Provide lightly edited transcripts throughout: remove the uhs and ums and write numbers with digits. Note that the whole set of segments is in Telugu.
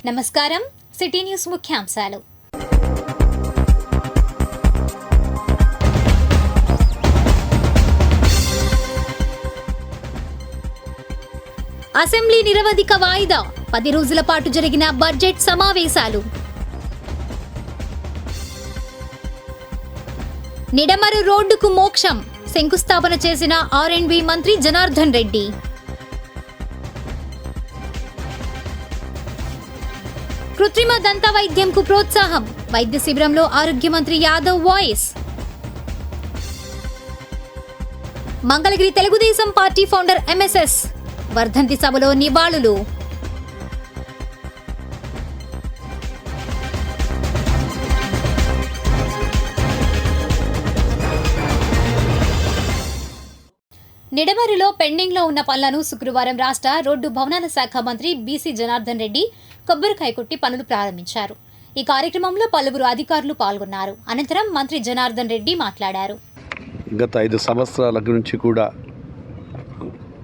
నమస్కారం. సిటీ న్యూస్ ముఖ్యాంశాలు. అసెంబ్లీ నిరవధిక వాయిదా, 10 రోజుల పాటు జరిగిన బడ్జెట్ సమావేశాలు. నిడమరు రోడ్డుకు మోక్షం, శంకుస్థాపన చేసిన R&B మంత్రి జనార్దన్ రెడ్డి. కృత్రిమ దంత వైద్యంకు ప్రోత్సాహం, వైద్య శిబిరంలో ఆరోగ్య మంత్రి Yadav voice. Mangalagiri Telugu Desam party founder MSS వర్ధంతి సభలో నివాళులు. నిడమరిలో పెండింగ్ లో ఉన్న పనులను శుక్రవారం రాష్ట్ర రోడ్డు భవనాల శాఖ మంత్రి BC జనార్దన్ రెడ్డి కొబ్బరికాయ కొట్టి పనులు ప్రారంభించారు. ఈ కార్యక్రమంలో పలువురు అధికారులు పాల్గొన్నారు. అనంతరం మంత్రి జనార్దన్ రెడ్డి మాట్లాడారు. గత 5 సంవత్సరాల నుంచి కూడా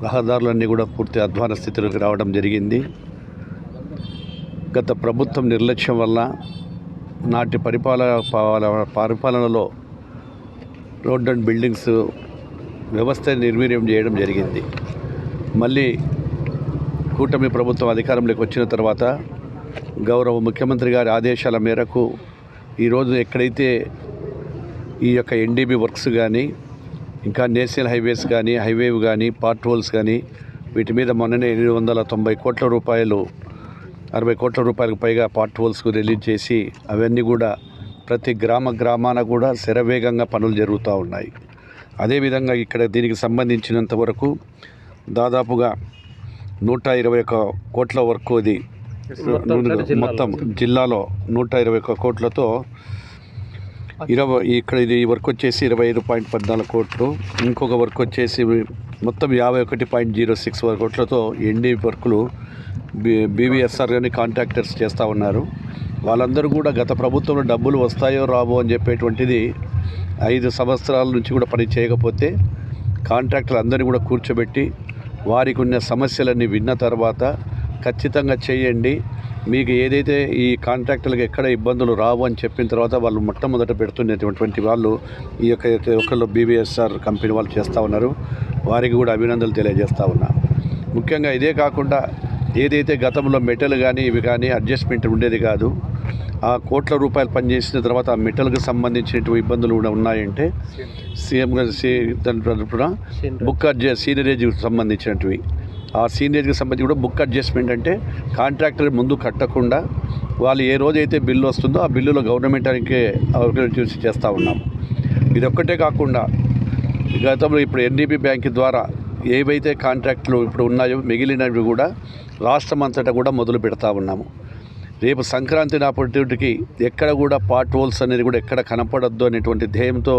రహదారులన్నీ కూడా పూర్తి అధ్వాన స్థితిలోకి రావడం జరిగింది. గత ప్రభుత్వం నిర్లక్ష్యం వల్ల నాటి పరిపాలనలో రోడ్ అండ్ బిల్డింగ్స్ వ్యవస్థ నిర్వీర్యం చేయడం జరిగింది. మళ్ళీ కూటమి ప్రభుత్వం అధికారంలోకి వచ్చిన తర్వాత గౌరవ ముఖ్యమంత్రి గారి ఆదేశాల మేరకు ఈరోజు ఎక్కడైతే ఈ యొక్క NDB వర్క్స్ కానీ, ఇంకా నేషనల్ హైవేస్ కానీ, హైవే కానీ, పార్ట్ హోల్స్ కానీ, వీటి మీద మొన్ననే 890 కోట్ల రూపాయలు, 60 కోట్ల రూపాయలకు పైగా పార్ట్ హోల్స్కు రిలీజ్ చేసి అవన్నీ కూడా ప్రతి గ్రామాన కూడా శరవేగంగా పనులు జరుగుతూ ఉన్నాయి. అదేవిధంగా ఇక్కడ దీనికి సంబంధించినంత వరకు దాదాపుగా 121 కోట్ల వరకు ఇది మొత్తం జిల్లాలో 121 కోట్లతో ఇక్కడ ఇది వర్క్ వచ్చేసి 25.14 కోట్లు, ఇంకొక వర్క్ వచ్చేసి మొత్తం 51.06 కోట్లతో NDB వర్కులు BVSR కానీ కాంట్రాక్టర్స్ చేస్తూ ఉన్నారు. వాళ్ళందరూ కూడా గత ప్రభుత్వంలో డబ్బులు వస్తాయో రావో అని చెప్పేటువంటిది 5 సంవత్సరాల నుంచి కూడా పని చేయకపోతే కాంట్రాక్టర్లు అందరినీ కూడా కూర్చోబెట్టి వారికి ఉన్న సమస్యలన్నీ విన్న తర్వాత ఖచ్చితంగా చేయండి, మీకు ఏదైతే ఈ కాంట్రాక్టర్లకు ఎక్కడ ఇబ్బందులు రావు అని చెప్పిన తర్వాత వాళ్ళు మొట్టమొదట పెడుతున్నటువంటి వాళ్ళు ఈ యొక్క ఒకళ్ళు BVSR కంపెనీ వాళ్ళు చేస్తూ ఉన్నారు. వారికి కూడా అభినందనలు తెలియజేస్తూ ఉన్నా. ముఖ్యంగా ఇదే కాకుండా ఏదైతే గతంలో మెటల్ కానీ ఇవి కానీ అడ్జస్ట్మెంట్ ఉండేది కాదు, ఆ కోట్ల రూపాయలు పనిచేసిన తర్వాత ఆ మెటల్కి సంబంధించినటువంటి ఇబ్బందులు కూడా ఉన్నాయంటే సీఎం తరఫున బుక్ సీనరేజ్కి సంబంధించినవి, ఆ సీనరేజ్కి సంబంధించి కూడా బుక్ అడ్జస్ట్మెంట్ అంటే కాంట్రాక్టర్ ముందు కట్టకుండా వాళ్ళు ఏ రోజైతే బిల్లు వస్తుందో ఆ బిల్లులో గవర్నమెంట్కి చూసి చేస్తూ ఉన్నాము. ఇది ఒక్కటే కాకుండా గతంలో ఇప్పుడు NDB బ్యాంక్ ద్వారా ఏవైతే కాంట్రాక్టులు ఇప్పుడు ఉన్నాయో మిగిలినవి కూడా రాష్ట్రం అంతటా కూడా మొదలు పెడతా ఉన్నాము. రేపు సంక్రాంతి నాపటికి ఎక్కడ కూడా పార్ట్ హోల్స్ అనేది కూడా ఎక్కడ కనపడద్దు అనేటువంటి ధ్యేయంతో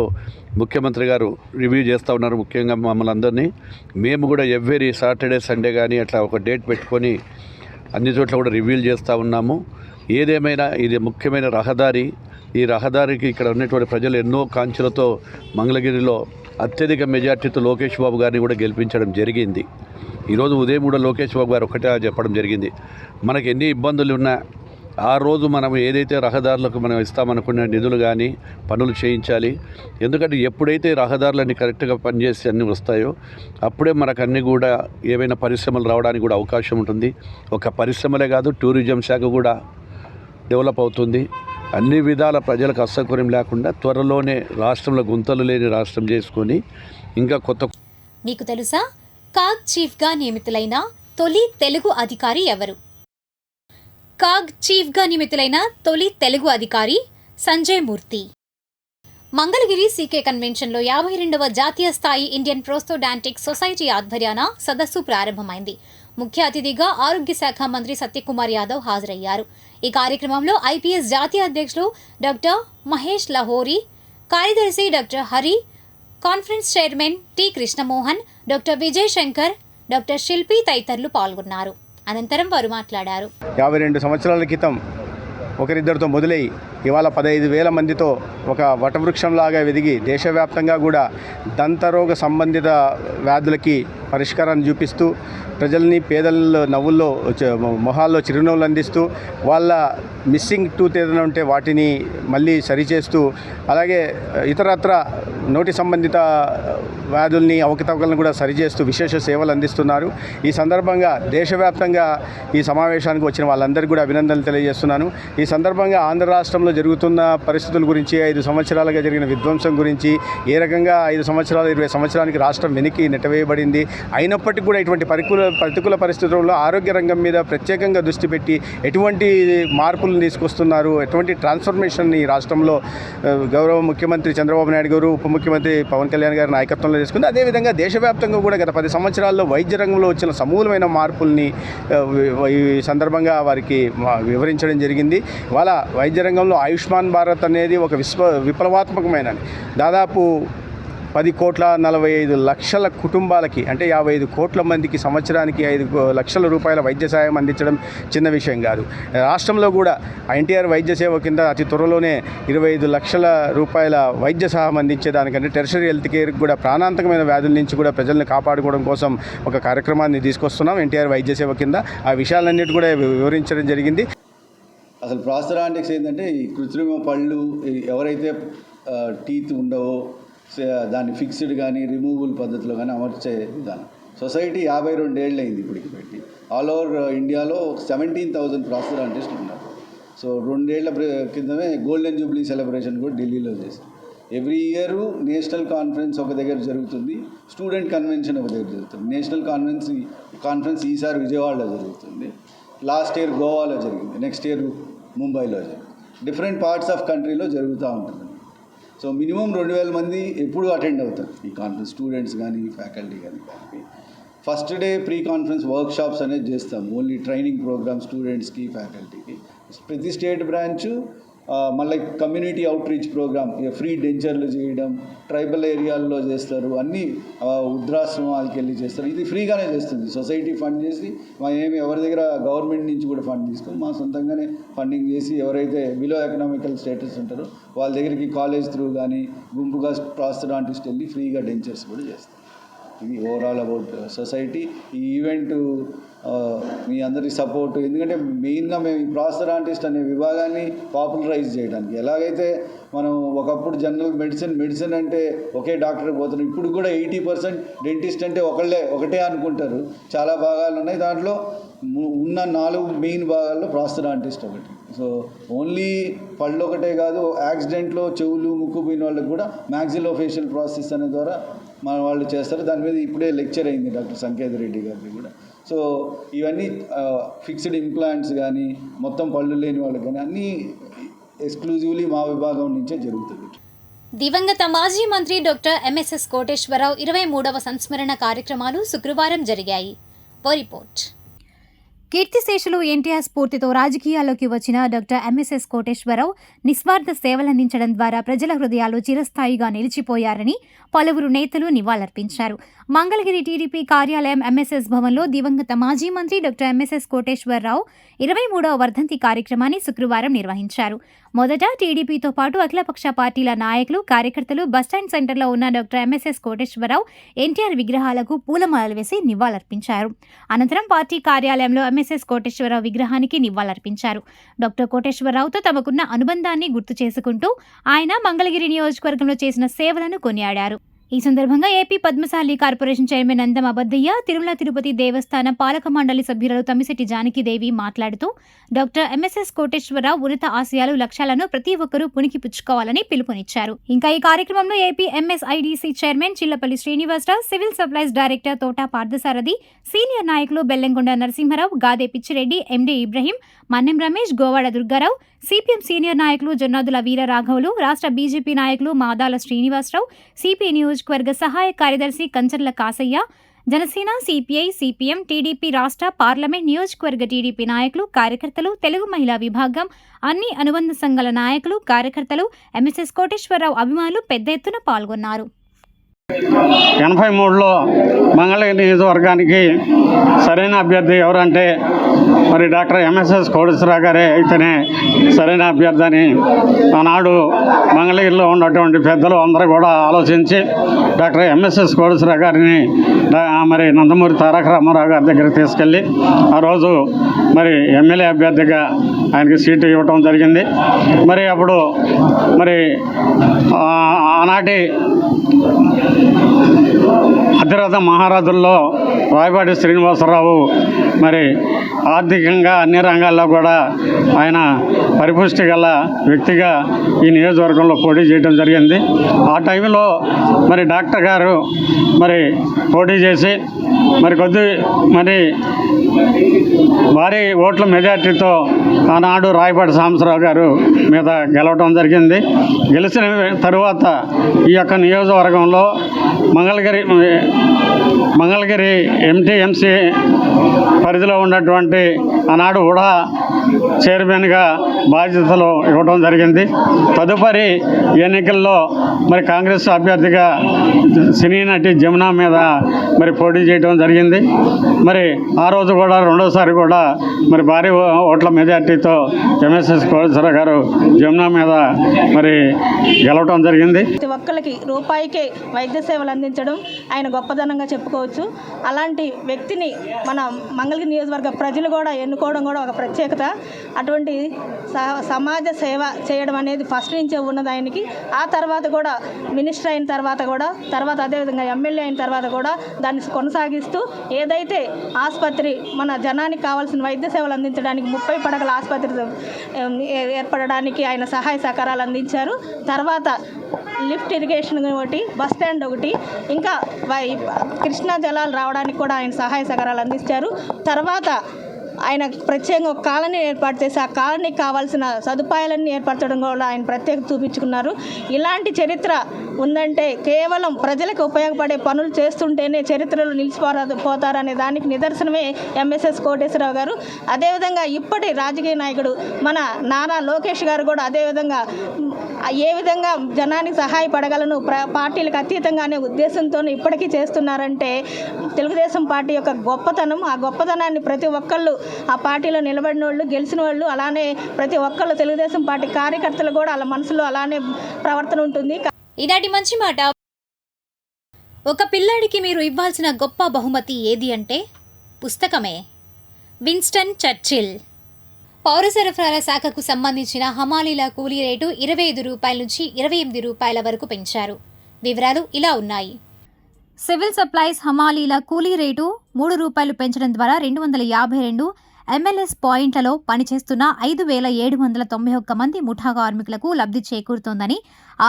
ముఖ్యమంత్రి గారు రివ్యూ చేస్తూ ఉన్నారు. ముఖ్యంగా మమ్మల్ని అందరినీ మేము కూడా ఎవ్రీ సాటర్డే సండే కానీ అట్లా ఒక డేట్ పెట్టుకొని అన్ని చోట్ల కూడా రివ్యూలు చేస్తూ ఉన్నాము. ఏదేమైనా ఇది ముఖ్యమైన రహదారి. ఈ రహదారికి ఇక్కడ ఉన్నటువంటి ప్రజలు ఎన్నో కాంక్షలతో మంగళగిరిలో అత్యధిక మెజార్టీతో లోకేష్ బాబు గారిని కూడా గెలిపించడం జరిగింది. ఈరోజు ఉదయం కూడా లోకేష్ బాబు గారు ఒకటే చెప్పడం జరిగింది, మనకు ఎన్ని ఇబ్బందులు ఉన్నా ఆ రోజు మనం ఏదైతే రహదారులకు మనం ఇస్తామనుకున్న నిధులు కానీ పనులు చేయించాలి. ఎందుకంటే ఎప్పుడైతే రహదారులన్నీ కరెక్ట్గా పనిచేసి అన్నీ వస్తాయో అప్పుడే మనకు అన్నీ కూడా ఏవైనా పరిశ్రమలు రావడానికి కూడా అవకాశం ఉంటుంది. ఒక పరిశ్రమలే కాదు, టూరిజం శాఖ కూడా డెవలప్ అవుతుంది. అన్ని విధాల ప్రజలకు అసౌకర్యం లేకుండా త్వరలోనే రాష్ట్రంలో గుంతలు లేని రాష్ట్రం చేసుకొని ఇంకా కొత్త. మీకు తెలుసా, కాగ్ చీఫ్గా నియమితులైన తొలి తెలుగు అధికారి ఎవరు? కాగ్ చీఫ్గా నియమితులైన తొలి తెలుగు అధికారి సంజయ్ మూర్తి. మంగళగిరి CK కన్వెన్షన్లో 52వ జాతీయ స్థాయి ఇండియన్ ప్రోస్తోడాంటిక్ సొసైటీ ఆధ్వర్యాన సదస్సు ప్రారంభమైంది. ముఖ్య అతిథిగా ఆరోగ్య శాఖ మంత్రి సత్యకుమార్ యాదవ్ హాజరయ్యారు. ఈ కార్యక్రమంలో IPS జాతీయ అధ్యక్షులు డాక్టర్ మహేష్ లహోరీ, కార్యదర్శి doctor Hari, conference chairman T Krishnamohan, doctor Vijay Shankar, doctor శిల్పి తదితరులు పాల్గొన్నారు. అనంతరం వారు మాట్లాడారు. 52 సంవత్సరాల క్రితం ఒకరిద్దరితో మొదలై ఇవాళ 15,000 మందితో ఒక వటవృక్షంలాగా ఎదిగి దేశవ్యాప్తంగా కూడా దంతరోగ సంబంధిత వ్యాధులకి పరిష్కారాన్ని చూపిస్తూ ప్రజల్ని పేదల నవ్వుల్లో మొహాల్లో చిరునవ్వులు అందిస్తూ వాళ్ళ మిస్సింగ్ టూత్ ఏదైనా ఉంటే వాటిని మళ్ళీ సరిచేస్తూ అలాగే ఇతరత్ర నోటి సంబంధిత వ్యాధుల్ని అవకతవకలను కూడా సరిచేస్తూ విశేష సేవలు అందిస్తున్నారు. ఈ సందర్భంగా దేశవ్యాప్తంగా ఈ సమావేశానికి వచ్చిన వాళ్ళందరికీ కూడా అభినందనలు తెలియజేస్తున్నాను. ఈ సందర్భంగా ఆంధ్ర రాష్ట్రంలో జరుగుతున్న పరిస్థితుల గురించి 5 సంవత్సరాలుగా జరిగిన విధ్వంసం గురించి ఏ రకంగా 5 సంవత్సరాలు 20 సంవత్సరానికి రాష్ట్రం వెనక్కి నెట్టవేయబడింది అయినప్పటికీ కూడా ఇటువంటి ప్రతికూల పరిస్థితుల్లో ఆరోగ్య రంగం మీద ప్రత్యేకంగా దృష్టి పెట్టి ఎటువంటి మార్పులను తీసుకొస్తున్నారు, ఎటువంటి ట్రాన్స్ఫర్మేషన్ ఈ రాష్ట్రంలో గౌరవ ముఖ్యమంత్రి చంద్రబాబు నాయుడు గారు, ఉప ముఖ్యమంత్రి పవన్ కళ్యాణ్ గారి నాయకత్వంలో తీసుకుంది. అదేవిధంగా దేశవ్యాప్తంగా కూడా గత 10 సంవత్సరాల్లో వైద్య రంగంలో వచ్చిన సమూలమైన మార్పుల్ని ఈ సందర్భంగా వారికి వివరించడం జరిగింది. వాళ్ళ వైద్య రంగంలో ఆయుష్మాన్ భారత్ అనేది ఒక విప్లవాత్మకమైన దాదాపు 10,45,00,000 కుటుంబాలకి అంటే 55 కోట్ల మందికి సంవత్సరానికి 5 లక్షల రూపాయల వైద్య సాయం అందించడం చిన్న విషయం కాదు. రాష్ట్రంలో కూడా ఎన్టీఆర్ వైద్య సేవ కింద అతి త్వరలోనే 25 లక్షల రూపాయల వైద్య సహాయం అందించేదానికంటే టెర్షరీ హెల్త్ కేర్కి కూడా ప్రాణాంతకమైన వ్యాధుల నుంచి కూడా ప్రజల్ని కాపాడుకోవడం కోసం ఒక కార్యక్రమాన్ని తీసుకొస్తున్నాం ఎన్టీఆర్ వైద్య సేవ కింద. ఆ విషయాలన్నిటి కూడా వివరించడం జరిగింది. అసలు ప్రాస్థెరాంటిక్స్ ఏంటంటే ఈ కృత్రిమ పళ్ళు ఎవరైతే టీత్ ఉండవో దాన్ని ఫిక్స్డ్ కానీ రిమూవబుల్ పద్ధతిలో కానీ అమర్చే విధానం. సొసైటీ 52 ఏళ్ళు అయింది ఇప్పటికి పెట్టి. ఆల్ ఓవర్ ఇండియాలో 17,000 ప్రాస్థెరాంటిస్టులు ఉన్నారు. సో 2 ఏళ్ల క్రితమే గోల్డెన్ జూబ్లీ సెలబ్రేషన్ కూడా ఢిల్లీలో చేశారు. ఎవ్రీ ఇయర్ నేషనల్ కాన్ఫరెన్స్ ఒక దగ్గర జరుగుతుంది, స్టూడెంట్ కన్వెన్షన్ ఒక దగ్గర జరుగుతుంది. నేషనల్ కాన్ఫరెన్స్ ఈసారి విజయవాడలో జరుగుతుంది, లాస్ట్ ఇయర్ గోవాలో జరిగింది, నెక్స్ట్ ఇయర్ ముంబైలో జరిగింది. డిఫరెంట్ పార్ట్స్ ఆఫ్ కంట్రీలో జరుగుతూ ఉంటుంది. సో మినిమం 2,000 మంది ఎప్పుడు అటెండ్ అవుతారు ఈ కాన్ఫరెన్స్, స్టూడెంట్స్ కానీ ఫ్యాకల్టీ కానీ. First day pre conference workshops అనేది చేస్తాం, ఓన్లీ ట్రైనింగ్ ప్రోగ్రామ్ స్టూడెంట్స్కి ఫ్యాకల్టీకి. ప్రతి స్టేట్ బ్రాంచ్ మళ్ళీ కమ్యూనిటీ అవుట్రీచ్ ప్రోగ్రామ్, ఫ్రీ డెంచర్లు చేయడం, ట్రైబల్ ఏరియాల్లో చేస్తారు, అన్నీ వృద్ధాశ్రమాలకి వెళ్ళి చేస్తారు. ఇది ఫ్రీగానే చేస్తుంది సొసైటీ, ఫండ్ చేసి ఏమి ఎవరి దగ్గర గవర్నమెంట్ నుంచి కూడా ఫండ్ తీసుకొని మా సొంతంగానే ఫండింగ్ చేసి ఎవరైతే బిలో ఎకనామికల్ స్టేటస్ ఉంటారో వాళ్ళ దగ్గరికి కాలేజ్ త్రూ కానీ గుంపుగా ప్రాస్థెరాంటిస్ట్ వెళ్ళి ఫ్రీగా డెంచర్స్ కూడా చేస్తారు. ఇది ఓవరాల్ అబౌట్ సొసైటీ. ఈ ఈవెంట్ మీ అందరి సపోర్టు, ఎందుకంటే మెయిన్గా మేము ఈ ప్రాస్థెరాంటిస్ట్ అనే విభాగాన్ని పాపులరైజ్ చేయడానికి. ఎలాగైతే మనం ఒకప్పుడు జనరల్ మెడిసిన్ అంటే ఒకే డాక్టర్కి పోతున్నాం, ఇప్పుడు కూడా 80% డెంటిస్ట్ అంటే ఒకటే అనుకుంటారు. చాలా భాగాలు ఉన్నాయి, దాంట్లో ఉన్న 4 మెయిన్ భాగాల్లో ప్రాస్థెరాంటిస్ట్ ఒకటి. సో ఓన్లీ పళ్ళు ఒకటే కాదు, యాక్సిడెంట్లో చెవులు ముక్కు పోయిన వాళ్ళకి కూడా మ్యాక్సిలోఫేషియల్ ప్రాసెస్ అనే ద్వారా మన వాళ్ళు చేస్తారు. దాని మీద ఇప్పుడే లెక్చర్ అయింది డాక్టర్ సంకేత్ రెడ్డి గారికి కూడా. సో ఇవన్నీ ఫిక్స్డ్ ఇంప్లాంట్స్ కానీ మొత్తం పళ్ళు లేని వాళ్ళకి కానీ అన్నీ ఎక్స్క్లూజివ్లీ మా విభాగం నుంచే జరుగుతుంది. దివంగత మాజీ మంత్రి డాక్టర్ ఎంఎస్ఎస్ కోటేశ్వరరావు 23వ సంస్మరణ కార్యక్రమాలు శుక్రవారం జరిగాయి. ఓ రిపోర్ట్. కీర్తిశేషులు ఎన్టీఆర్ స్ఫూర్తితో రాజకీయాల్లోకి వచ్చిన డాక్టర్ ఎంఎస్ఎస్ కోటేశ్వరరావు నిస్వార్థ సేవలందించడం ద్వారా ప్రజల హృదయాల్లో చిరస్థాయిగా నిలిచిపోయారని పలువురు నేతలు నివాళులర్పించారు. మంగళగిరి టీడీపీ కార్యాలయం ఎంఎస్ఎస్ భవన్లో దివంగత మాజీ మంత్రి డాక్టర్ ఎంఎస్ఎస్ కోటేశ్వరరావు 23వ వర్ధంతి కార్యక్రమాన్ని శుక్రవారం నిర్వహించారు. మొదట టీడీపీతో పాటు అఖిలపక్ష పార్టీల నాయకులు, కార్యకర్తలు బస్టాండ్ సెంటర్లో ఉన్న డాక్టర్ ఎంఎస్ఎస్ కోటేశ్వరరావు ఎన్టీఆర్ విగ్రహాలకు పూలమాలలు వేసి నివాళులర్పించారు. అనంతరం పార్టీ కార్యాలయంలో ఎంఎస్ఎస్ కోటేశ్వరరావు విగ్రహానికి నివాళులర్పించారు. డాక్టర్ కోటేశ్వరరావుతో తమకున్న అనుబంధాన్ని గుర్తు చేసుకుంటూ ఆయన మంగళగిరి నియోజకవర్గంలో చేసిన సేవలను కొనియాడారు. ఈ సందర్భంగా AP Padmashali corporation chairman Nandam Abaddayya, Tirumala Tirupati Devasthanam పాలక మండలి సభ్యురాలు తమ్మిశెట్టి జానకిదేవి మాట్లాడుతూ డాక్టర్ ఎంఎస్ఎస్ కోటేశ్వరరావు ఉన్నత ఆశయాలు, లక్ష్యాలను ప్రతి ఒక్కరూ పుణికిపుచ్చుకోవాలని పిలుపునిచ్చారు. ఇంకా ఈ కార్యక్రమంలో AP MSIDC chairman Chillapalli Srinivasarao, civil supplies director Thota Parthasarathi, senior నాయకులు బెల్లంకొండ నరసింహారావు, గాదే పిచ్చిరెడ్డి, ఎండి ఇబ్రహీం, మన్నెం రమేష్, గోవాడ దుర్గారావు, సిపిఎం సీనియర్ నాయకులు జొన్నాదుల వీరరాఘవులు, రాష్ట్ర బీజేపీ నాయకులు మాదాల శ్రీనివాసరావు, సిపిఐ నియోజకవర్గ సహాయ కార్యదర్శి Kancharla Kasaiah, Janasena, CPI, CPM, TDP రాష్ట్ర పార్లమెంట్ నియోజకవర్గ టీడీపీ నాయకులు, కార్యకర్తలు, తెలుగు మహిళా విభాగం, అన్ని అనుబంధ సంఘాల నాయకులు, కార్యకర్తలు, ఎంఎస్ఎస్ కోటేశ్వరరావు అభిమానులు పెద్ద ఎత్తున పాల్గొన్నారు. 83లో మంగళగిరి నియోజకవర్గానికి సరైన అభ్యర్థి ఎవరంటే మరి డాక్టర్ ఎంఎస్ఎస్ కోటేశ్వరరావు గారే అయితేనే సరైన అభ్యర్థి అని ఆనాడు మంగళగిరిలో ఉన్నటువంటి పెద్దలు అందరూ కూడా ఆలోచించి డాక్టర్ ఎంఎస్ఎస్ కోటేశ్వరరావు గారిని మరి నందమూరి తారక రామారావు గారి దగ్గర తీసుకెళ్ళి ఆ రోజు మరి ఎమ్మెల్యే అభ్యర్థిగా ఆయనకి సీటు ఇవ్వటం జరిగింది. మరి అప్పుడు మరి ఆనాటి అతిరథ మహారాజుల్లో రాయపాటి శ్రీనివాసరావు మరి ఆర్థికంగా అన్ని రంగాల్లో కూడా ఆయన పరిపుష్టి గల వ్యక్తిగా ఈ నియోజకవర్గంలో పోటీ చేయడం జరిగింది. ఆ టైంలో మరి డాక్టర్ గారు మరి పోటీ చేసి మరి భారీ ఓట్ల మెజార్టీతో ఆనాడు రాయపాటి సాంబశివరావు గారు మీద గెలవడం జరిగింది. గెలిచిన తరువాత ఈ యొక్క నియోజకవర్గంలో మంగళగిరి ఎంటీఎంసీ పరిధిలో ఉన్నటువంటి ఆనాడు కూడా చైర్మన్గా బాధ్యతలు ఇవ్వడం జరిగింది. తదుపరి ఎన్నికల్లో మరి కాంగ్రెస్ అభ్యర్థిగా సినీ నటి జమున మీద మరి పోటీ చేయడం జరిగింది. మరి ఆ రోజు కూడా రెండోసారి కూడా మరి భారీ ఓట్ల మెజార్టీతో ఎంఎస్ఎస్ కోటేశ్వరరావు గారు జమున మీద మరి గెలవడం జరిగింది. ప్రతి ఒక్కరికి రూపాయికే వైద్య సేవలు అందించడం ఆయన గొప్పదనంగా చెప్పుకోవచ్చు. అలాంటి వ్యక్తిని మన మంగళగిరి నియోజకవర్గ ప్రజలు కూడా ఎన్నుకోవడం కూడా ఒక ప్రత్యేకత. అటువంటి సమాజ సేవ చేయడం అనేది ఫస్ట్ నుంచే ఉన్నది ఆయనకి. ఆ తర్వాత కూడా మినిస్టర్ అయిన తర్వాత అదేవిధంగా ఎమ్మెల్యే అయిన తర్వాత కూడా దాన్ని కొనసాగిస్తూ ఏదైతే ఆసుపత్రి మన జనానికి కావాల్సిన వైద్య సేవలు అందించడానికి 30 పడకల ఆసుపత్రి ఏర్పడడానికి ఆయన సహాయ సహకారాలు అందించారు. తర్వాత లిఫ్ట్ ఇరిగేషన్ ఒకటి, బస్ స్టాండ్ ఒకటి, ఇంకా కృష్ణా జలాలు రావడానికి కూడా ఆయన సహాయ సహకారాలు అందించారు. తర్వాత ఆయన ప్రత్యేకంగా ఒక కాలనీ ఏర్పాటు చేసి ఆ కాలనీకి కావాల్సిన సదుపాయాలన్నీ ఏర్పరచడం కూడా ఆయన ప్రత్యేకత చూపించుకున్నారు. ఇలాంటి చరిత్ర ఉందంటే కేవలం ప్రజలకు ఉపయోగపడే పనులు చేస్తుంటేనే చరిత్రలో నిలిచిపోతారనే దానికి నిదర్శనమే ఎంఎస్ఎస్ కోటేశ్వరరావు గారు. అదేవిధంగా ఇప్పటి రాజకీయ నాయకుడు మన నారా లోకేష్ గారు కూడా అదేవిధంగా ఏ విధంగా జనానికి సహాయపడగలను పార్టీలకు అతీతంగా అనే ఉద్దేశంతో ఇప్పటికీ చేస్తున్నారంటే తెలుగుదేశం పార్టీ యొక్క గొప్పతనం. ఆ గొప్పతనాన్ని ప్రతి ఒక్కళ్ళు ఆ పార్టీలో నిలబడిన వాళ్ళు, గెలిచిన వాళ్ళు, అలానే ప్రతి ఒక్కళ్ళు తెలుగుదేశం పార్టీ కార్యకర్తలు కూడా వాళ్ళ మనసులో అలానే ప్రవర్తన ఉంటుంది. ఈనాటి మంచి మాట. ఒక పిల్లాడికి మీరు ఇవ్వాల్సిన గొప్ప బహుమతి ఏది అంటే పుస్తకమే. Winston Churchill. పౌర సరఫరాల శాఖకు సంబంధించిన హమాలీల కూలీ రేటు 25 రూపాయల నుంచి 28 రూపాయల వరకు పెంచారు. వివరాలు ఇలా ఉన్నాయి. సివిల్ సప్లైస్ హమాలీల కూలీ రేటు 3 రూపాయలు పెంచడం ద్వారా 252 MLS పాయింట్లలో పనిచేస్తున్న 5,791 మంది ముఠా కార్మికులకు లబ్ధి చేకూరుతోందని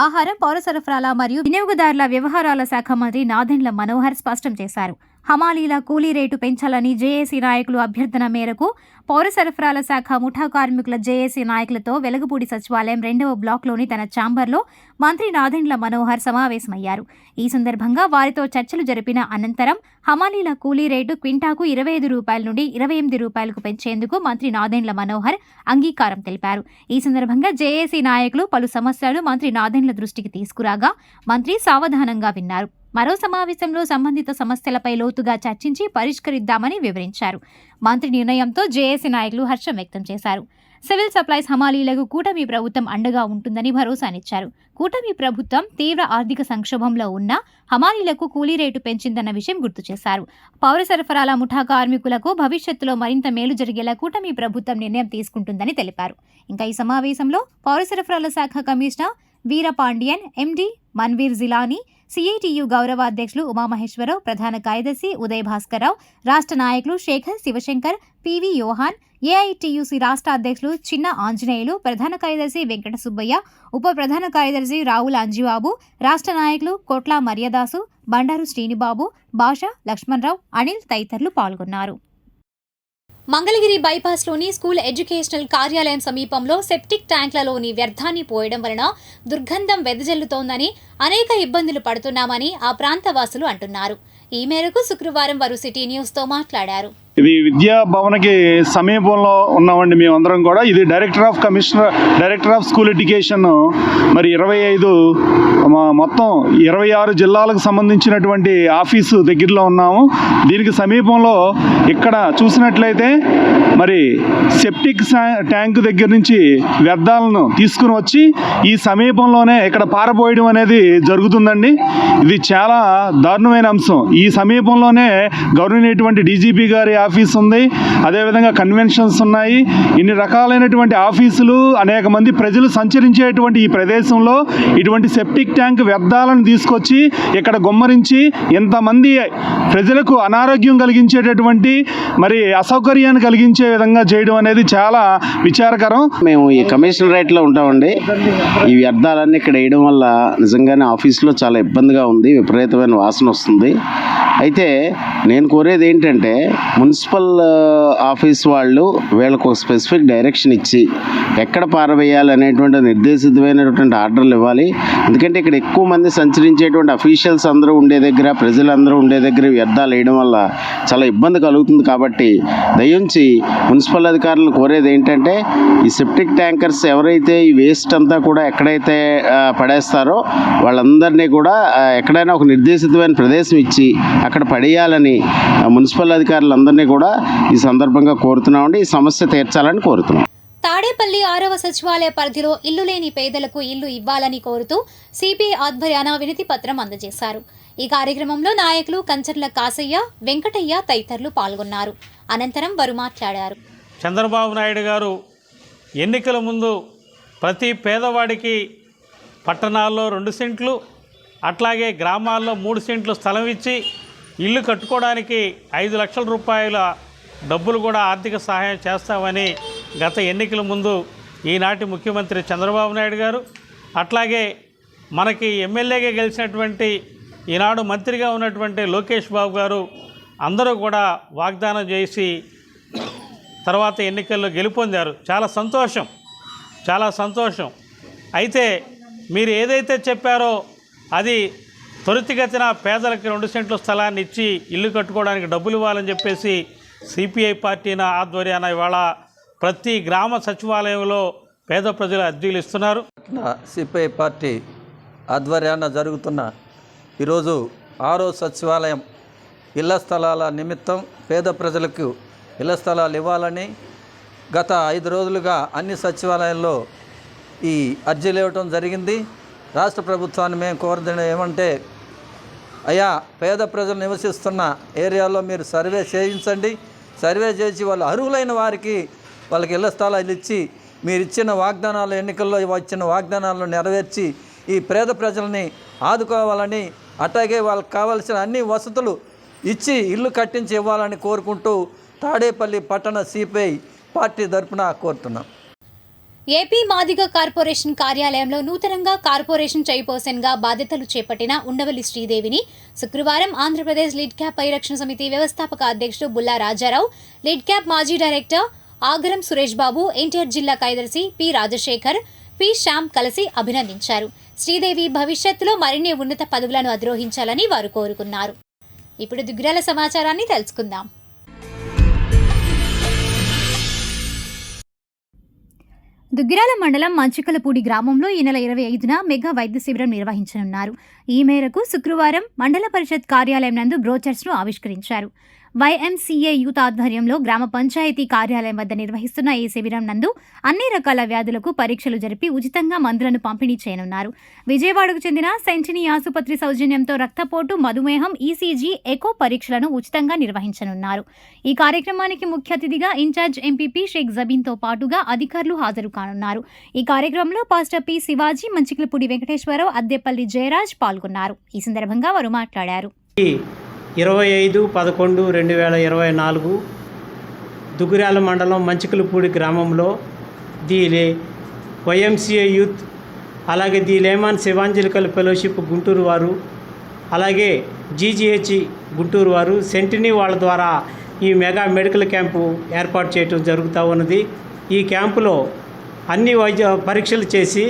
ఆహారం, పౌర సరఫరాల మరియు వినియోగదారుల వ్యవహారాల శాఖ మంత్రి నాదెండ్ల మనోహర్ స్పష్టం చేశారు. హమాలీల కూలీ రేటు పెంచాలని జేఏసీ నాయకులు అభ్యర్థన మేరకు పౌర సరఫరాల శాఖ ముఠా కార్మికుల జేఏసీ నాయకులతో వెలగపూడి సచివాలయం 2వ బ్లాక్లోని తన ఛాంబర్లో మంత్రి నాదెండ్ల మనోహర్ సమావేశమయ్యారు. ఈ సందర్భంగా వారితో చర్చలు జరిపిన అనంతరం హమాలీల కూలీ రేటు క్వింటాకు 25 రూపాయల నుండి 28 రూపాయలకు పెంచేందుకు మంత్రి నాదెండ్ల మనోహర్ అంగీకారం తెలిపారు. ఈ సందర్భంగా జేఏసీ నాయకులు పలు సమస్యలు మంత్రి నాదెండ్ల దృష్టికి తీసుకురాగా మంత్రి సావధానంగా విన్నారు. మరో సమావేశంలో సంబంధిత సమస్యలపై లోతుగా చర్చించి పరిష్కరిద్దామని వివరించారు. మంత్రి నిర్ణయంతో జేఏసీ నాయకులు హర్షం వ్యక్తం చేశారు. సివిల్ సప్లైస్ హమాలీలకు కూటమి ప్రభుత్వం అండగా ఉంటుందని భరోసానిచ్చారు. కూటమి ప్రభుత్వం తీవ్ర ఆర్థిక సంక్షోభంలో ఉన్న హమాలీలకు కూలీ రేటు పెంచిందన్న విషయం గుర్తు చేశారు. పౌర సరఫరాల ముఠా కార్మికులకు భవిష్యత్తులో మరింత మేలు జరిగేలా కూటమి ప్రభుత్వం నిర్ణయం తీసుకుంటుందని తెలిపారు. ఇంకా ఈ సమావేశంలో పౌర సరఫరాల శాఖ commissioner Veerapandian, MD Manveer Jilani, CITU గౌరవ అధ్యక్షులు ఉమామహేశ్వరరావు, ప్రధాన కార్యదర్శి ఉదయ్ భాస్కర్రావు, రాష్ట్ర నాయకులు శేఖర్, శివశంకర్, పివి యోహాన్, ఏఐటియుసి రాష్ట్ర అధ్యక్షులు చిన్న ఆంజనేయులు, ప్రధాన కార్యదర్శి వెంకట సుబ్బయ్య, ఉప ప్రధాన కార్యదర్శి రావుల అంజిబాబు, రాష్ట్ర నాయకులు కోట్ల మర్యాదాసు, బండారు శ్రీనిబాబు, భాష, లక్ష్మణరావు, అనిల్ తదితరులు పాల్గొన్నారు. మంగళగిరి బైపాస్లోని స్కూల్ ఎడ్యుకేషనల్ కార్యాలయం సమీపంలో సెప్టిక్ ట్యాంక్లలోని వ్యర్థాన్ని పోయడం వలన దుర్గంధం వెదజల్లుతోందని, అనేక ఇబ్బందులు పడుతున్నామని ఆ ప్రాంత వాసులు అంటున్నారు. ఈ మేరకు శుక్రవారం వారు సిటీ న్యూస్తో మాట్లాడారు. ఇది విద్యా భవన్కి సమీపంలో ఉన్నామండి మేమందరం కూడా. ఇది డైరెక్టర్ ఆఫ్ స్కూల్ ఎడ్యుకేషన్ మరి 25 మొత్తం 26 జిల్లాలకు సంబంధించినటువంటి ఆఫీసు దగ్గరలో ఉన్నాము. దీనికి సమీపంలో ఇక్కడ చూసినట్లయితే మరి సెప్టిక్ ట్యాంక్ దగ్గర నుంచి వ్యర్థాలను తీసుకుని వచ్చి ఈ సమీపంలోనే ఇక్కడ పారబోయడం అనేది జరుగుతుందండి. ఇది చాలా దారుణమైన అంశం. ఈ సమీపంలోనే గౌరవనీయటువంటి డీజీపీ గారి ఆఫీస్ ఉంది, అదేవిధంగా కన్వెన్షన్స్ ఉన్నాయి. ఇన్ని రకాలైనటువంటి ఆఫీసులు, అనేక మంది ప్రజలు సంచరించేటువంటి ఈ ప్రదేశంలో ఇటువంటి సెప్టిక్ ట్యాంక్ వ్యర్థాలను తీసుకొచ్చి ఇక్కడ గుమ్మరించి ఇంతమంది ప్రజలకు అనారోగ్యం కలిగించేటటువంటి మరి అసౌకర్యాన్ని కలిగించే విధంగా చేయడం అనేది చాలా విచారకరం. మేము ఈ కమిషనరేట్లో ఉంటామండి. ఈ వ్యర్థాలన్నీ ఇక్కడ వేయడం వల్ల నిజంగానే ఆఫీస్లో చాలా ఇబ్బందిగా ఉంది, విపరీతమైన వాసన వస్తుంది. అయితే నేను కోరేది ఏంటంటే మున్సిపల్ ఆఫీస్ వాళ్ళు వీళ్ళకు ఒక స్పెసిఫిక్ డైరెక్షన్ ఇచ్చి ఎక్కడ పారవేయాలనేటువంటి నిర్దేశితమైనటువంటి ఆర్డర్లు ఇవ్వాలి. ఎందుకంటే ఇక్కడ ఎక్కువ మంది సంచరించేటువంటి అఫీషియల్స్ అందరూ ఉండే దగ్గర, ప్రజలందరూ ఉండే దగ్గర వ్యర్థాలు వేయడం వల్ల చాలా ఇబ్బంది కలుగుతుంది. కాబట్టి దయించి మున్సిపల్ అధికారులను కోరేది ఏంటంటే ఈ సెప్టిక్ ట్యాంకర్స్ ఎవరైతే ఈ వేస్ట్ అంతా కూడా ఎక్కడైతే పడేస్తారో వాళ్ళందరినీ కూడా ఎక్కడైనా ఒక నిర్దేశితమైన ప్రదేశం ఇచ్చి అక్కడ పడేయాలని మున్సిపల్ అధికారులందరినీ కూడా ఈ సందర్భంగా కోరుతున్నామండి. ఈ సమస్య తీర్చాలని కోరుతున్నాం. తాడేపల్లి 6వ సచివాలయ పరిధిలో ఇల్లు లేని పేదలకు ఇల్లు ఇవ్వాలని కోరుతూ సిపిఐ ఆధ్వర్యాన వినతి పత్రం అందజేశారు. ఈ కార్యక్రమంలో నాయకులు కంచర్ల కాసయ్య, వెంకటయ్య తదితరులు పాల్గొన్నారు. అనంతరం వారు మాట్లాడారు. చంద్రబాబు నాయుడు గారు ఎన్నికల ముందు ప్రతి పేదవాడికి పట్టణాల్లో 2 సెంట్లు, అట్లాగే గ్రామాల్లో 3 సెంట్లు స్థలం ఇచ్చి ఇల్లు కట్టుకోవడానికి 5 లక్షల రూపాయల డబ్బులు కూడా ఆర్థిక సహాయం చేస్తామని గత ఎన్నికల ముందు ఈనాటి ముఖ్యమంత్రి చంద్రబాబు నాయుడు గారు, అట్లాగే మనకి ఎమ్మెల్యేగా గెలిచినటువంటి ఈనాడు మంత్రిగా ఉన్నటువంటి లోకేష్ బాబు గారు అందరూ కూడా వాగ్దానం చేసి తర్వాత ఎన్నికల్లో గెలుపొందారు. చాలా సంతోషం, చాలా సంతోషం. అయితే మీరు ఏదైతే చెప్పారో అది త్వరితగతిన పేదలకి 2 సెంట్ల స్థలాన్ని ఇచ్చి ఇల్లు కట్టుకోవడానికి డబ్బులు ఇవ్వాలని చెప్పేసి సిపిఐ పార్టీ ఆధ్వర్యాన ఇవాళ ప్రతి గ్రామ సచివాలయంలో పేద ప్రజలు అర్జీలు ఇస్తున్నారు. సిపిఐ పార్టీ ఆధ్వర్యాన జరుగుతున్న ఈరోజు 6వ సచివాలయం ఇళ్ల స్థలాల నిమిత్తం పేద ప్రజలకు ఇళ్ల స్థలాలు ఇవ్వాలని గత 5 రోజులుగా అన్ని సచివాలయాల్లో ఈ అర్జీలు ఇవ్వటం జరిగింది. రాష్ట్ర ప్రభుత్వాన్ని మేము కోరుతున్నది ఏమంటే, అయ్యా పేద ప్రజలు నివసిస్తున్న ఏరియాలో మీరు సర్వే చేయించండి. సర్వే చేసి వాళ్ళు అర్హులైన వారికి వాళ్ళకి ఇళ్ల స్థలాలు ఇచ్చి మీరు ఇచ్చిన వాగ్దానాలు, ఎన్నికల్లో ఇచ్చిన వాగ్దానాలను నెరవేర్చి ఈ పేద ప్రజల్ని ఆదుకోవాలని, అట్లాగే వాళ్ళకి కావాల్సిన అన్ని వసతులు ఇచ్చి ఇల్లు కట్టించి ఇవ్వాలని కోరుకుంటూ తాడేపల్లి పట్టణ సిపిఐ పార్టీ తరఫున కోరుతున్నాం. ఏపీ మాదిగ కార్పొరేషన్ కార్యాలయంలో నూతనంగా కార్పొరేషన్ చైర్పర్సన్గా బాధ్యతలు చేపట్టిన ఉండవల్లి శ్రీదేవిని శుక్రవారం ఆంధ్రప్రదేశ్ లిడ్ క్యాప్ పరిరక్షణ సమితి వ్యవస్థాపక అధ్యక్షుడు బుల్లా రాజారావు, లిడ్ క్యాప్ మాజీ డైరెక్టర్ ఆగరం సురేష్ బాబు, ఎన్టీఆర్ జిల్లా కార్యదర్శి పి రాజశేఖర్, పి శ్యామ్ కలిసి అభినందించారు. శ్రీదేవి భవిష్యత్తులో మరిన్ని ఉన్నత పదవులను అధిరోహించాలని వారు కోరుకున్నారు. ఇప్పుడు దుగ్గిరాల సమాచారాన్ని తెలుసుకుందాం. దుగ్గిరాల మండలం మంచికలపూడి గ్రామంలో ఈ నెల 25న మెగా వైద్య శిబిరం నిర్వహించనున్నారు. ఈ మేరకు శుక్రవారం మండల పరిషత్ కార్యాలయం నందు బ్రోచర్స్ను ఆవిష్కరించారు. వైఎంసీఏ యూత్ ఆధ్వర్యంలో గ్రామ పంచాయతీ కార్యాలయం వద్ద నిర్వహిస్తున్న ఈ శిబిరం నందు అన్ని రకాల వ్యాధులకు పరీక్షలు జరిపి ఉచితంగా మందులను పంపిణీ చేయనున్నారు. విజయవాడకు చెందిన సెంచినీ ఆసుపత్రి సౌజన్యంతో రక్తపోటు, మధుమేహం, ఈసీజీ, ఎకో పరీక్షలను ఉచితంగా నిర్వహించనున్నారు. ఈ కార్యక్రమానికి ముఖ్య అతిథిగా ఇన్ఛార్జ్ ఎంపీపీ షేక్ జబీన్తో పాటుగా అధికారులు హాజరు కానున్నారు. ఈ కార్యక్రమంలో పాస్టర్ పి శివాజీ, మంచికలపూడి వెంకటేశ్వరరావు, అద్దెపల్లి జయరాజ్ పాల్గొన్నారు. ఈ సందర్భంగా వారు మాట్లాడారు. 25/11/2024 దుగ్గిరాల మండలం మంచికలపూడి గ్రామంలో ది వైఎంసీఏ యూత్, అలాగే ది లేమాన్స్ ఎవాంజలికల్ ఫెలోషిప్ గుంటూరు వారు, అలాగే జీజీహెచ్ గుంటూరు వారు సెంటినీ వాళ్ళ ద్వారా ఈ మెగా మెడికల్ క్యాంపు ఏర్పాటు చేయడం జరుగుతూ ఉన్నది. ఈ క్యాంపులో అన్ని వైద్య పరీక్షలు చేసి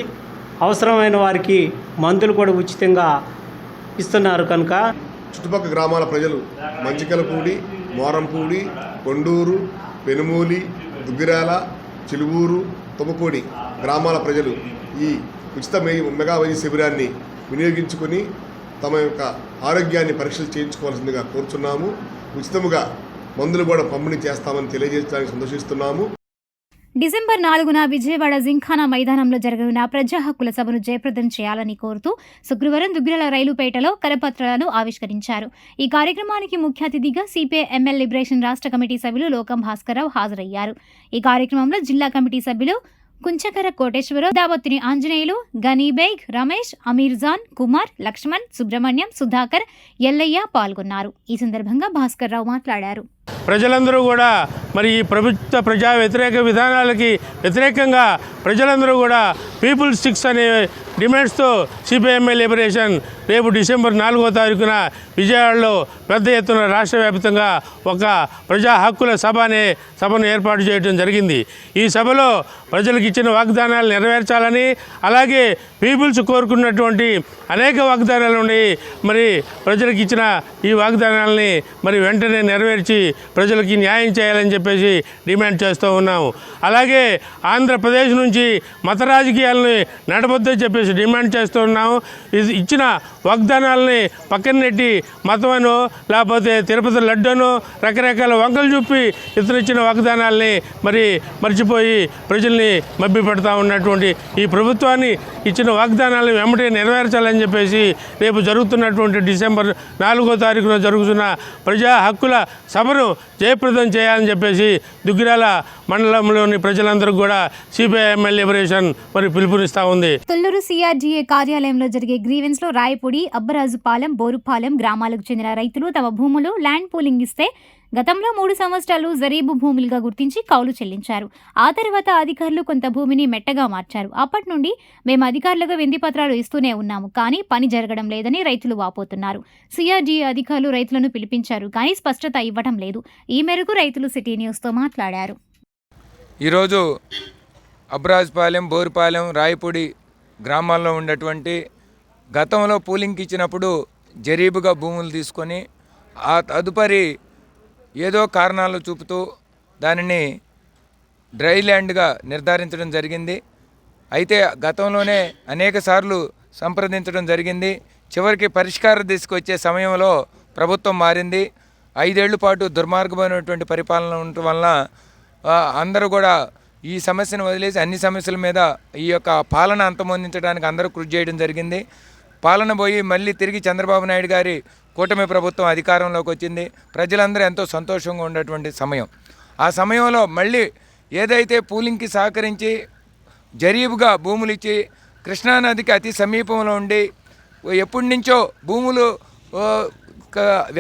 అవసరమైన వారికి మందులు కూడా ఉచితంగా ఇస్తున్నారు. కనుక చుట్టుపక్కల గ్రామాల ప్రజలు మంచికలపూడి, మోరంపూడి, కొండూరు, పెనుమూలి, దుగ్గిరాల, చిలువూరు, తుమ్మపూడి గ్రామాల ప్రజలు ఈ ఉచిత మెగా వైద్య శిబిరాన్ని వినియోగించుకొని తమ యొక్క ఆరోగ్యాన్ని పరీక్షలు చేయించుకోవాల్సిందిగా కోరుచున్నాము. ఉచితముగా మందులు కూడా పంపిణీ చేస్తామని తెలియజేయడానికి సంతోషిస్తున్నాము. డిసెంబర్ 4న విజయవాడ జింఖానా మైదానంలో జరగనున్న ప్రజా హక్కుల సభను జయప్రదం చేయాలని కోరుతూ శుక్రవారం దుగ్గిరాల రైలుపేటలో కరపత్రాలను ఆవిష్కరించారు. ఈ కార్యక్రమానికి ముఖ్య అతిథిగా సిపిఐ ఎంఎల్ లిబరేషన్ రాష్ట్ర కమిటీ సభ్యులు లోకం భాస్కర్రావు హాజరయ్యారు. ఈ కార్యక్రమంలో జిల్లా కమిటీ సభ్యులు కుంచకర కోటేశ్వరరావు, దావత్తిని ఆంజనేయులు, గనీబేగ్, రమేష్, అమీర్జాన్, కుమార్, లక్ష్మణ్, సుబ్రహ్మణ్యం, సుధాకర్, ఎల్లయ్య పాల్గొన్నారు. ఈ సందర్భంగా భాస్కర్రావు మాట్లాడారు. ప్రజలందరూ కూడా మరి ఈ ప్రభుత్వ ప్రజా వ్యతిరేక విధానాలకి వ్యతిరేకంగా ప్రజలందరూ కూడా పీపుల్స్ 6 అనే డిమాండ్స్తో సిపిఐఎంఎల్ లిబరేషన్ రేపు డిసెంబర్ 4వ తారీఖున విజయవాడలో పెద్ద ఎత్తున రాష్ట్ర వ్యాప్తంగా ఒక ప్రజా హక్కుల సభను ఏర్పాటు చేయడం జరిగింది. ఈ సభలో ప్రజలకు ఇచ్చిన వాగ్దానాలు నెరవేర్చాలని, అలాగే పీపుల్స్ కోరుకున్నటువంటి అనేక వాగ్దానాలు ఉన్నాయి. మరి ప్రజలకు ఇచ్చిన ఈ వాగ్దానాలని మరి వెంటనే నెరవేర్చి ప్రజలకి న్యాయం చేయాలని చెప్పేసి డిమాండ్ చేస్తూ ఉన్నాము. అలాగే ఆంధ్రప్రదేశ్ నుంచి మత రాజకీయాలని నడవద్దని చెప్పేసి డిమాండ్ చేస్తూ ఉన్నాము. ఇచ్చిన వాగ్దానాలని పక్కన నెట్టి మతమనో లేకపోతే తిరుపతి లడ్డూనో రకరకాల వంకలు చూపి ఇతనిచ్చిన వాగ్దానాలని మరి మర్చిపోయి ప్రజల్ని మభ్యపెడతా ఉన్నటువంటి ఈ ప్రభుత్వాన్ని ఇచ్చిన వాగ్దానాలను వెంబడి నెరవేర్చాలని చెప్పేసి రేపు జరుగుతున్నటువంటి డిసెంబర్ 4వ తారీఖున జరుగుతున్న ప్రజా హక్కుల సభను జయప్రదం చేయాలని చెప్పేసి దుగ్గిరాల మండలంలోని ప్రజలందరూ కూడా సిపిఐఎంఎల్ లిబరేషన్ మరి పిలుపునిస్తా ఉంది. తొల్లూరు సిఆర్డీఏ కార్యాలయంలో జరిగే గ్రీవెన్స్ లో రాయపూడి, అబ్బరాజుపాలెం, బోరుపాలెం గ్రామాలకు చెందిన రైతులు తమ భూములు ల్యాండ్ పూలింగ్ ఇస్తే గతంలో 3 సంవత్సరాలు జరీబు భూములుగా గుర్తించి కౌలు చెల్లించారు. ఆ తర్వాత అధికారులు కొంత భూమిని మెట్టగా మార్చారు. అప్పటి నుండి మేము అధికారులకు వింది పత్రాలు ఇస్తూనే ఉన్నాము, కానీ పని జరగడం లేదని రైతులు వాపోతున్నారు. సిఆర్డీఏ అధికారులు రైతులను పిలిపించారు, కానీ స్పష్టత ఇవ్వడం లేదు. ఈ మేరకు రైతులు సిటీ న్యూస్తో మాట్లాడారు. ఈరోజు అబ్రాజ్పాలెం, బోరుపాలెం, రాయపూడి గ్రామాల్లో ఉన్నటువంటి గతంలో పూలింగ్కి ఇచ్చినప్పుడు జరీబుగా భూములు తీసుకొని ఆ తదుపరి ఏదో కారణాలు చూపుతూ దానిని డ్రై ల్యాండ్గా నిర్ధారించడం జరిగింది. అయితే గతంలోనే అనేక సార్లు సంప్రదించడం జరిగింది. చివరికి పరిష్కార దిశకు వచ్చే సమయంలో ప్రభుత్వం మారింది. 5 ఏళ్ల పాటు దుర్మార్గమైనటువంటి పరిపాలన ఉండటం వలన అందరూ కూడా ఈ సమస్యను వదిలేసి అన్ని సమస్యల మీద ఈ యొక్క పాలన అంతమొందించడానికి అందరూ కృషి చేయడం జరిగింది. పాలన పోయి మళ్ళీ తిరిగి చంద్రబాబు నాయుడు గారి కూటమి ప్రభుత్వం అధికారంలోకి వచ్చింది. ప్రజలందరూ ఎంతో సంతోషంగా ఉన్నటువంటి సమయం. ఆ సమయంలో మళ్ళీ ఏదైతే పూలింగ్కి సహకరించి జరీబుగా భూములు ఇచ్చి కృష్ణానదికి అతి సమీపంలో ఉండి ఎప్పటి నుంచో భూములు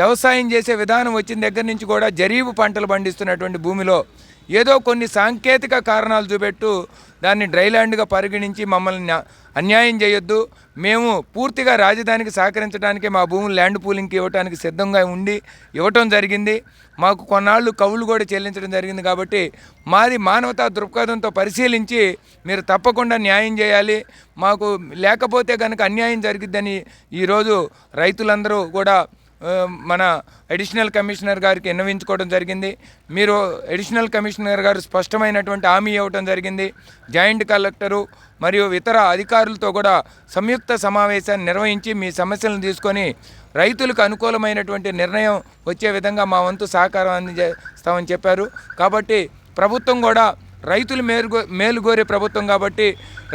వ్యవసాయం చేసే విధానం వచ్చిన దగ్గర నుంచి కూడా జరీబు పంటలు పండిస్తున్నటువంటి భూమిలో ఏదో కొన్ని సాంకేతిక కారణాలు చూపెట్టు దాన్ని డ్రైల్యాండ్గా పరిగణించి మమ్మల్ని అన్యాయం చేయొద్దు, మేము పూర్తిగా రాజధానికి సహకరించడానికి మా భూములు ల్యాండ్ పూలింగ్కి ఇవ్వడానికి సిద్ధంగా ఉండి ఇవ్వటం జరిగింది. మాకు కొన్నాళ్ళు కవులు కూడా చెల్లించడం జరిగింది. కాబట్టి మాది మానవతా దృక్పథంతో పరిశీలించి మీరు తప్పకుండా న్యాయం చేయాలి, మాకు లేకపోతే కనుక అన్యాయం జరిగిద్దని ఈరోజు రైతులందరూ కూడా మన అడిషనల్ కమిషనర్ గారికి విన్నవించుకోవడం జరిగింది. మీరు అడిషనల్ కమిషనర్ గారు స్పష్టమైనటువంటి హామీ ఇవ్వడం జరిగింది. జాయింట్ కలెక్టరు మరియు ఇతర అధికారులతో కూడా సంయుక్త సమావేశాన్ని నిర్వహించి మీ సమస్యలను తీసుకొని రైతులకు అనుకూలమైనటువంటి నిర్ణయం వచ్చే విధంగా మా వంతు సహకారం అందిస్తామని చెప్పారు. కాబట్టి ప్రభుత్వం కూడా రైతులు మేలుగోరే ప్రభుత్వం కాబట్టి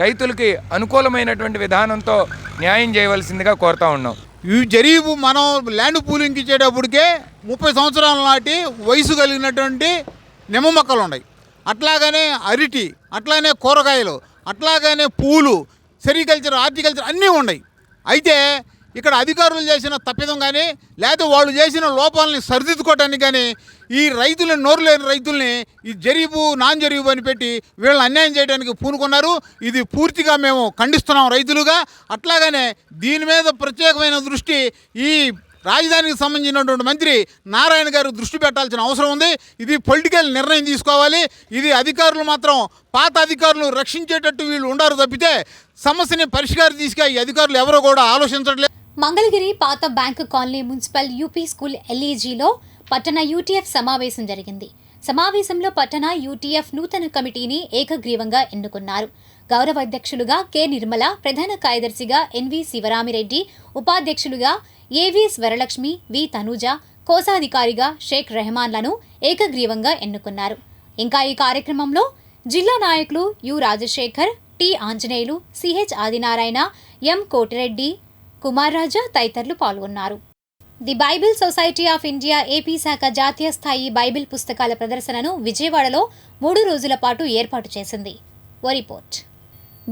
రైతులకి అనుకూలమైనటువంటి విధానంతో న్యాయం చేయవలసిందిగా కోరుతా ఉన్నాం. ఈ జరీబు మనం ల్యాండ్ పూలింగ్కి ఇచ్చేటప్పటికే 30 సంవత్సరాల నాటి వయసు కలిగినటువంటి నిమ్మ మొక్కలు ఉన్నాయి, అట్లాగనే అరటి, అట్లానే కూరగాయలు, అట్లాగనే పూలు, సెరికల్చర్, హార్టికల్చర్ అన్నీ ఉన్నాయి. అయితే ఇక్కడ అధికారులు చేసిన తప్పిదం కానీ లేకపోతే వాళ్ళు చేసిన లోపాలని సరిదిద్దుకోవడానికి కానీ ఈ రైతులని, నోరు లేని రైతుల్ని ఈ జరీబు, నాన్ జరీబు అని పెట్టి వీళ్ళని అన్యాయం చేయడానికి పూనుకున్నారు. ఇది పూర్తిగా మేము ఖండిస్తున్నాం రైతులుగా. అట్లాగనే దీని మీద ప్రత్యేకమైన దృష్టి ఈ రాజధానికి సంబంధించినటువంటి మంత్రి నారాయణ గారు దృష్టి పెట్టాల్సిన అవసరం ఉంది. ఇది పొలిటికల్ నిర్ణయం తీసుకోవాలి. ఇది అధికారులు మాత్రం పాత అధికారులు రక్షించేటట్టు వీళ్ళు ఉండారు తప్పితే సమస్యని పరిష్కారం తీసుకు ఈ అధికారులు ఎవరో కూడా ఆలోచించట్లేదు. మంగళగిరి పాత bank colony municipal UP school ఎల్ఈజీలో పట్టణ యూటీఎఫ్ సమావేశం జరిగింది. సమావేశంలో పట్టణ యూటీఎఫ్ నూతన కమిటీని ఏకగ్రీవంగా ఎన్నుకున్నారు. గౌరవ అధ్యక్షులుగా కె నిర్మల, ప్రధాన కార్యదర్శిగా ఎన్వి శివరామిరెడ్డి, ఉపాధ్యక్షులుగా ఏవి స్వరలక్ష్మి, వి తనూజ, కోశాధికారిగా షేక్ రెహమాన్లను ఏకగ్రీవంగా ఎన్నుకున్నారు. ఇంకా ఈ కార్యక్రమంలో జిల్లా నాయకులు U Rajasekhar, T Anjaneyulu, CH Adinarayana, M Kotireddy, Kumar Raja తదితరులు పాల్గొన్నారు. The Bible society of India AP శాఖ జాతీయ స్థాయి బైబిల్ పుస్తకాల ప్రదర్శనను విజయవాడలో 3 రోజుల పాటు ఏర్పాటు చేసింది. ఓ రిపోర్ట్.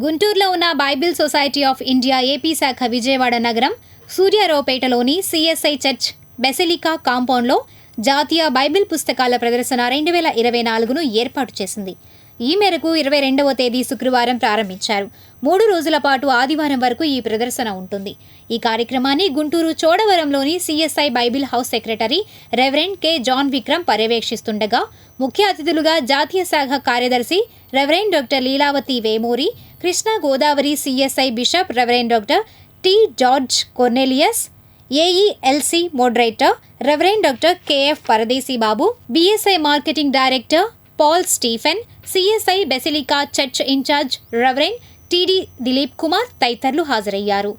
గుంటూరులో ఉన్న Bible society of India AP శాఖ విజయవాడ నగరం సూర్యారావుపేటలోని సిఎస్ఐ చర్చ్ బెసిలికా కాంపౌండ్లో జాతీయ బైబిల్ పుస్తకాల ప్రదర్శన 2024ను ఏర్పాటు చేసింది. ఈ మేరకు 22వ తేదీ శుక్రవారం ప్రారంభించారు. 3 రోజుల పాటు ఆదివారం వరకు ఈ ప్రదర్శన ఉంటుంది. ఈ కార్యక్రమాన్ని గుంటూరు చోడవరంలోని CSI bible house secretary reverend K John Vikram పర్యవేక్షిస్తుండగా ముఖ్య అతిథులుగా జాతీయ శాఖ కార్యదర్శి reverend doctor Leelavathi Vemuri, Krishna Godavari CSI bishop reverend doctor T George Cornelius, AELC moderator reverend doctor KF Paradesi Babu, BSI marketing director Paul Stephen, CSI basilica church in charge reverend TD Dileep Kumar తదితరులు హాజరయ్యారు.